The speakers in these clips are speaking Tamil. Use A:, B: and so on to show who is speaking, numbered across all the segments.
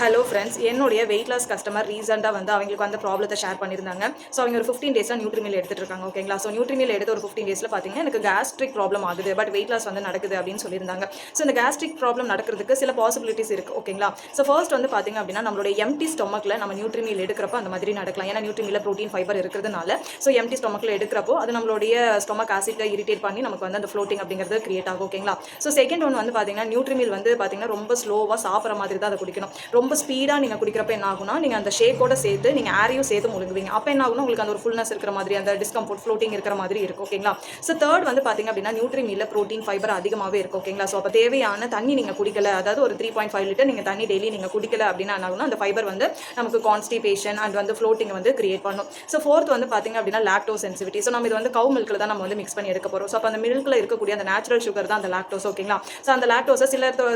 A: ஹலோ ஃப்ரெண்ட்ஸ், என்னுடைய வெயிட் லாஸ் கஸ்டமர் ரீசெண்டாக வந்து அவங்களுக்கு வந்து ப்ராப்ளத்தை ஷேர் பண்ணியிருந்தாங்க. ஸோ அவங்க ஒரு 15 டேஸாக நியூட்ரிமில் எடுத்துட்டு இருக்காங்க. ஓகேங்களா? ஸோ நியூட்ரிமில் எடுத்து ஒரு 15 டேஸில் பார்த்தீங்கன்னா எனக்கு கேஸ்ட்ரிக் ப்ராப்ளம் ஆகுது, பட் வெயிட் லாஸ் வந்து நடக்குது அப்படின்னு சொல்லியிருந்தாங்க. ஸோ இந்த கேஸ்ட்ரிக் ப்ராப்ளம் நடக்கிறதுக்கு சில பாசிபிலிட்டிஸ் இருக்குது. ஓகேங்களா? ஸோ ஃபர்ஸ்ட் வந்து பார்த்தீங்க அப்படின்னா நம்மளுடைய எம்டி ஸ்டொமக்கில் நம்ம நியூட்ரிமில் எடுக்கிறப்போ அந்த மாதிரி நடக்கலாம். ஏன்னா நியூட்ரிமில் ப்ரோட்டீன் ஃபைபர் இருக்கிறதுனால ஸோ எம்டி ஸ்டொமக்கில் எடுக்கிறப்போ அது நம்மளுடைய ஸ்டொமக் ஆசிட்டை இரிட்டேட் பண்ணி நமக்கு வந்து அந்த ஃப்ளோட்டிங் அப்படிங்கிறது கிரியேட் ஆகும். ஓகேங்களா? ஸோ செகண்ட் ஒன் வந்து பார்த்தீங்கன்னா நியூட்ரிமில் வந்து பார்த்தீங்கன்னா ரொம்ப ஸ்லோவாக சாப்பிட்ற மாதிரி தான் அதை குடிக்கணும். ரொம்ப ஸ்பீடாக நீங்கள் குடிக்கிறப்ப என்ன ஆகும்னா நீங்கள் அந்த ஷேக்கோட சேர்த்து நீங்கள் ஏரையும் சேர்த்து முழுங்குவீங்க. அப்போ என்ன ஆகும்னா உங்களுக்கு அந்த ஒரு ஃபுல்னஸ் இருக்கிற மாதிரி அந்த டிஸ்கம்ஃபர்ட் ஃப்ளோட்டிங் இருக்கிற மாதிரி இருக்கும். ஓகேங்களா? ஸோ தேர்ட் வந்து பார்த்தீங்க அப்படின்னா நியூட்ரிமில்ல ப்ரோட்டீன் ஃபைபர் அதிகமாகவே இருக்கும். ஓகேங்களா? ஸோ அப்போ தேவையான தண்ணி நீங்கள் குடிக்கல, அதாவது ஒரு 3.5 லிட்டர் நீங்கள் தண்ணி டெய்லி நீங்கள் குடிக்கல அப்படின்னா என்ன ஆகும்னா அந்த ஃபைபர் வந்து நமக்கு கான்ஸ்டிபேஷன் அண்ட் வந்து ஃப்ளோட்டிங் வந்து கிரியேட் பண்ணும். ஸோ ஃபோர்த் வந்து பார்த்தீங்க அப்படின்னா லாக்டோஸ் சென்சிவிட்டி. ஸோ நம்ம இது வந்து கவு மில்கில் தான் நம்ம வந்து மிக்ஸ் பண்ணி எடுக்க போகிறோம். ஸோ அப்போ அந்த மில்கில் இருக்கக்கூடிய அந்த நேச்சுரல் சுகர் தான் அந்த லாக்டோஸ். ஓகேங்களா? ஸோ அந்த லாக்டோஸை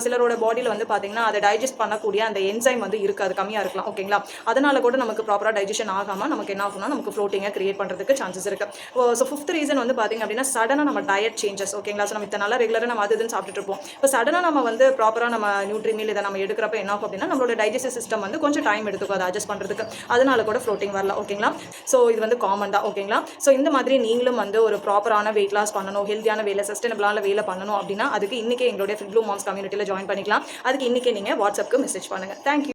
A: சிலரோட பாடியில் வந்து பார்த்தீங்கன்னா அதை டைஜஸ்ட் பண்ணக்கூடிய அந்த என்சைம் வந்து இருக்காது, கம்மியாக இருக்கலாம். ஓகேங்களா? அதனால கூட நமக்கு ப்ராப்பராக டைஜஷன் ஆகாமல் நமக்கு என்ன ஆகும்னா நமக்கு ஃப்ளோட்டிங்கை கிரியேட் பண்ணுறதுக்கு சான்சஸ் இருக்கு. ஸோ ஃபிஃப்த் ரீசன் வந்து பார்த்தீங்க அப்படின்னா சடனாக நம்ம டயட் சேஞ்சஸ். ஓகேங்களா? ஸோ நம்ம இத்தனை நாளாக ரெகுலராக நம்ம அது இதுன்னு சாப்பிட்டுட்டு இருப்போம். இப்போ சடனாக நம்ம வந்து ப்ராப்பராக நம்ம நியூட்ரிமில் இதை நம்ம எடுக்கிறப்ப என்ன ஆகும் அப்படின்னா நம்மளோட டைஜஸ்டிவ் சிஸ்டம் வந்து கொஞ்சம் டைம் எடுத்துக்கும் அதை அட்ஜஸ்ட் பண்ணுறதுக்கு. அதனால கூட ஃப்ளோட்டிங் வரலாம். ஓகேங்களா? ஸோ இது வந்து காமன் தான். ஓகேங்களா? ஸோ இந்த மாதிரி நீங்களும் வந்து ஒரு ப்ராப்பரான வெயிட் லாஸ் பண்ணணும், ஹெல்த்தியான வேலை, சஸ்டைனபிளான வேலை பண்ணணும் அப்படின்னா அதுக்கு இன்றைக்கே எங்களுடைய ஃபிட் ப்ளூ மாம்ஸ் கம்யூனிட்டியில் ஜாயின் பண்ணிக்கலாம். அதுக்கு இன்றைக்கே நீங்கள் வாட்ஸ்அப்புக்கு மெசேஜ் பண்ணுங்கள். தேங்க்ஸ்.